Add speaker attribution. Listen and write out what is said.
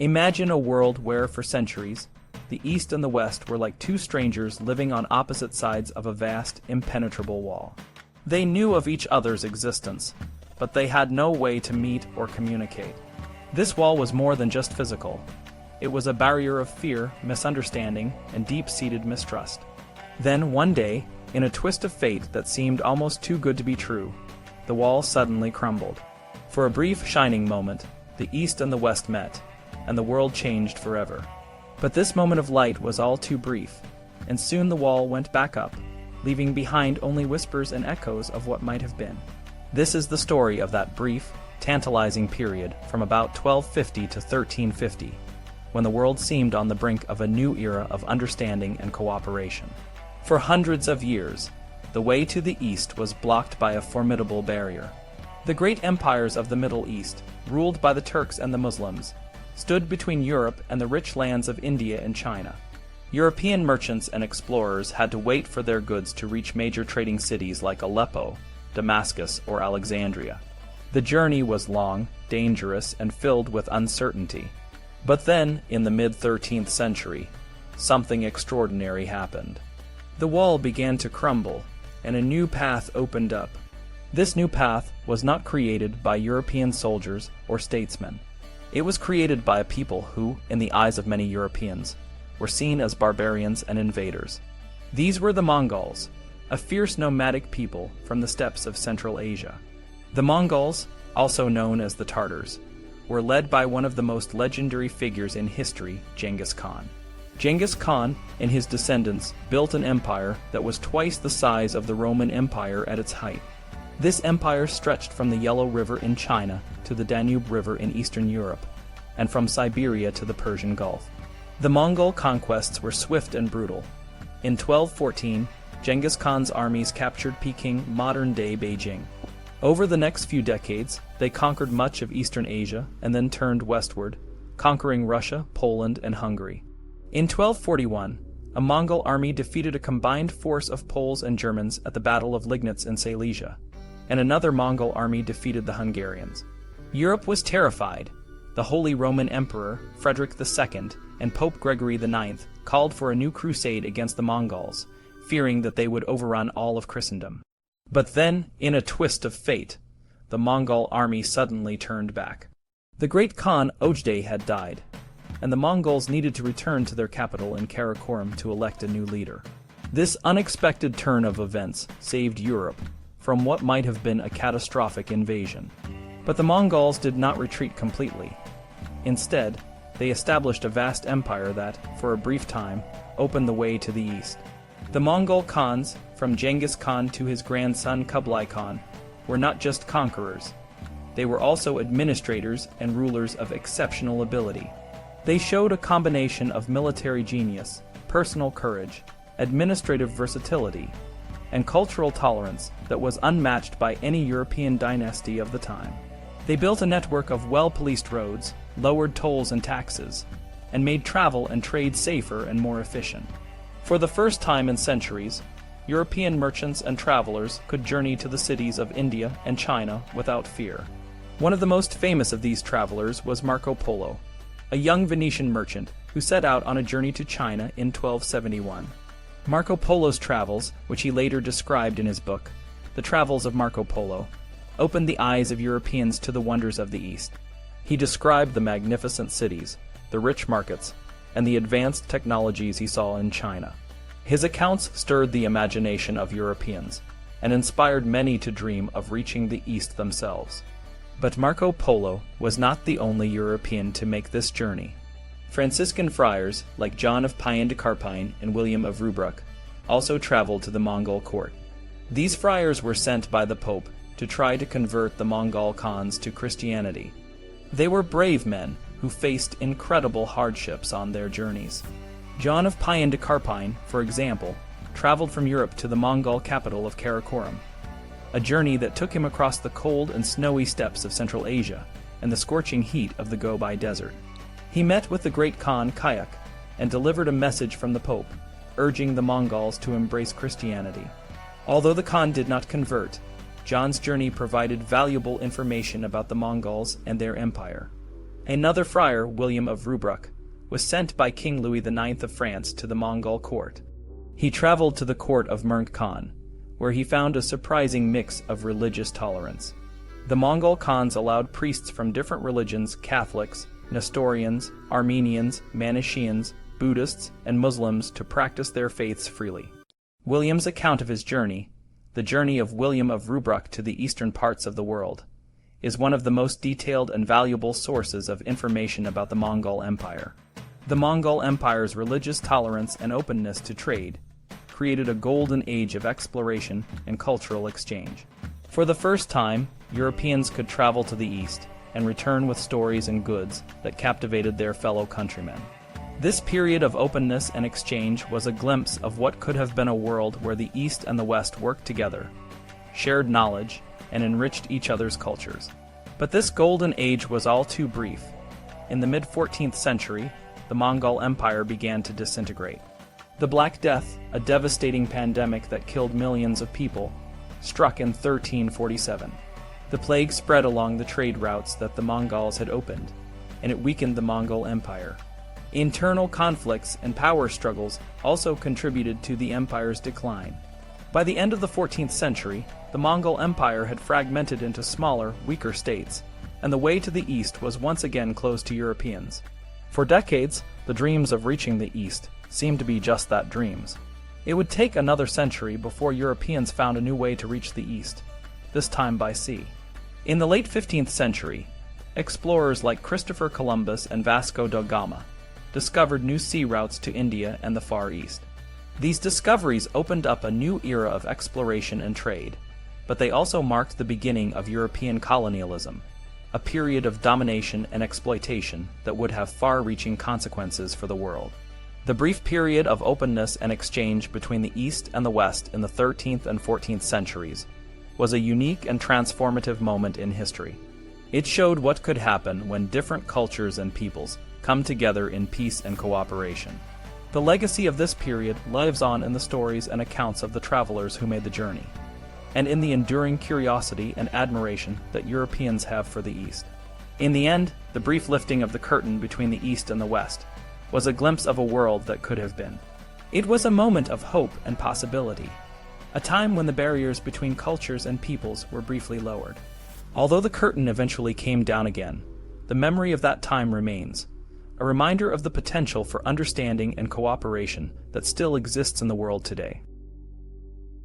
Speaker 1: Imagine a world where, for centuries, the East and the West were like two strangers living on opposite sides of a vast, impenetrable wall. They knew of each other's existence, but they had no way to meet or communicate. This wall was more than just physical. It was a barrier of fear, misunderstanding, and deep-seated mistrust. Then, one day, in a twist of fate that seemed almost too good to be true, the wall suddenly crumbled. For a brief, shining moment, the East and the West met, and the world changed forever. But this moment of light was all too brief, and soon the wall went back up, leaving behind only whispers and echoes of what might have been. This is the story of that brief, tantalizing period from about 1250 to 1350, when the world seemed on the brink of a new era of understanding and cooperation. For hundreds of years, the way to the East was blocked by a formidable barrier. The great empires of the Middle East, ruled by the Turks and the Muslims, stood between Europe and the rich lands of India and China. European merchants and explorers had to wait for their goods to reach major trading cities like Aleppo, Damascus, or Alexandria. The journey was long, dangerous, and filled with uncertainty. But then, in the mid-13th century, something extraordinary happened. The wall began to crumble, and a new path opened up. This new path was not created by European soldiers or statesmen. It was created by a people who, in the eyes of many Europeans, were seen as barbarians and invaders. These were the Mongols, a fierce nomadic people from the steppes of Central Asia. The Mongols, also known as the Tartars, were led by one of the most legendary figures in history, Genghis Khan. Genghis Khan and his descendants built an empire that was twice the size of the Roman Empire at its height. This empire stretched from the Yellow River in China to the Danube River in Eastern Europe, and from Siberia to the Persian Gulf. The Mongol conquests were swift and brutal. In 1214, Genghis Khan's armies captured Peking, modern-day Beijing. Over the next few decades, they conquered much of Eastern Asia and then turned westward, conquering Russia, Poland, and Hungary. In 1241, a Mongol army defeated a combined force of Poles and Germans at the Battle of Liegnitz in Silesia, and another Mongol army defeated the Hungarians. Europe was terrified. The Holy Roman Emperor, Frederick II, and Pope Gregory IX called for a new crusade against the Mongols, fearing that they would overrun all of Christendom. But then, in a twist of fate, the Mongol army suddenly turned back. The great Khan Ojdai had died, and the Mongols needed to return to their capital in Karakorum to elect a new leader. This unexpected turn of events saved Europe from what might have been a catastrophic invasion. But the Mongols did not retreat completely. Instead, they established a vast empire that, for a brief time, opened the way to the east. The Mongol Khans, from Genghis Khan to his grandson Kublai Khan, were not just conquerors. They were also administrators and rulers of exceptional ability. They showed a combination of military genius, personal courage, administrative versatility, and cultural tolerance that was unmatched by any European dynasty of the time. They built a network of well-policed roads, lowered tolls and taxes, and made travel and trade safer and more efficient. For the first time in centuries, European merchants and travelers could journey to the cities of India and China without fear. One of the most famous of these travelers was Marco Polo, a young Venetian merchant who set out on a journey to China in 1271. Marco Polo's travels, which he later described in his book, The Travels of Marco Polo, opened the eyes of Europeans to the wonders of the East. He described the magnificent cities, the rich markets, and the advanced technologies he saw in China. His accounts stirred the imagination of Europeans and inspired many to dream of reaching the East themselves. But Marco Polo was not the only European to make this journey. Franciscan friars, like John of Payen de Carpine and William of Rubruck, also traveled to the Mongol court. These friars were sent by the Pope to try to convert the Mongol Khans to Christianity. They were brave men who faced incredible hardships on their journeys. John of Payen de Carpine, for example, traveled from Europe to the Mongol capital of Karakorum, a journey that took him across the cold and snowy steppes of Central Asia and the scorching heat of the Gobi Desert. He met with the great Khan Kayak and delivered a message from the Pope, urging the Mongols to embrace Christianity. Although the Khan did not convert, John's journey provided valuable information about the Mongols and their empire. Another friar, William of Rubruck, was sent by King Louis IX of France to the Mongol court. He traveled to the court of Murg Khan, where he found a surprising mix of religious tolerance. The Mongol Khans allowed priests from different religions, Catholics, Nestorians, Armenians, Manichaeans, Buddhists, and Muslims, to practice their faiths freely. William's account of his journey, the journey of William of Rubruck to the eastern parts of the world, is one of the most detailed and valuable sources of information about the Mongol Empire. The Mongol Empire's religious tolerance and openness to trade created a golden age of exploration and cultural exchange. For the first time, Europeans could travel to the east and return with stories and goods that captivated their fellow countrymen. This period of openness and exchange was a glimpse of what could have been a world where the East and the West worked together, shared knowledge, and enriched each other's cultures. But this golden age was all too brief. In the mid-14th century, the Mongol Empire began to disintegrate. The Black Death, a devastating pandemic that killed millions of people, struck in 1347. The plague spread along the trade routes that the Mongols had opened, and it weakened the Mongol Empire. Internal conflicts and power struggles also contributed to the empire's decline. By the end of the 14th century, the Mongol Empire had fragmented into smaller, weaker states, and the way to the east was once again closed to Europeans. For decades, the dreams of reaching the east seemed to be just that, dreams. It would take another century before Europeans found a new way to reach the east, this time by sea. In the late 15th century, explorers like Christopher Columbus and Vasco da Gama discovered new sea routes to India and the Far East. These discoveries opened up a new era of exploration and trade, but they also marked the beginning of European colonialism, a period of domination and exploitation that would have far-reaching consequences for the world. The brief period of openness and exchange between the East and the West in the 13th and 14th centuries was a unique and transformative moment in history. It showed what could happen when different cultures and peoples come together in peace and cooperation. The legacy of this period lives on in the stories and accounts of the travelers who made the journey, and in the enduring curiosity and admiration that Europeans have for the East. In the end, the brief lifting of the curtain between the East and the West was a glimpse of a world that could have been. It was a moment of hope and possibility, a time when the barriers between cultures and peoples were briefly lowered. Although the curtain eventually came down again, the memory of that time remains, a reminder of the potential for understanding and cooperation that still exists in the world today.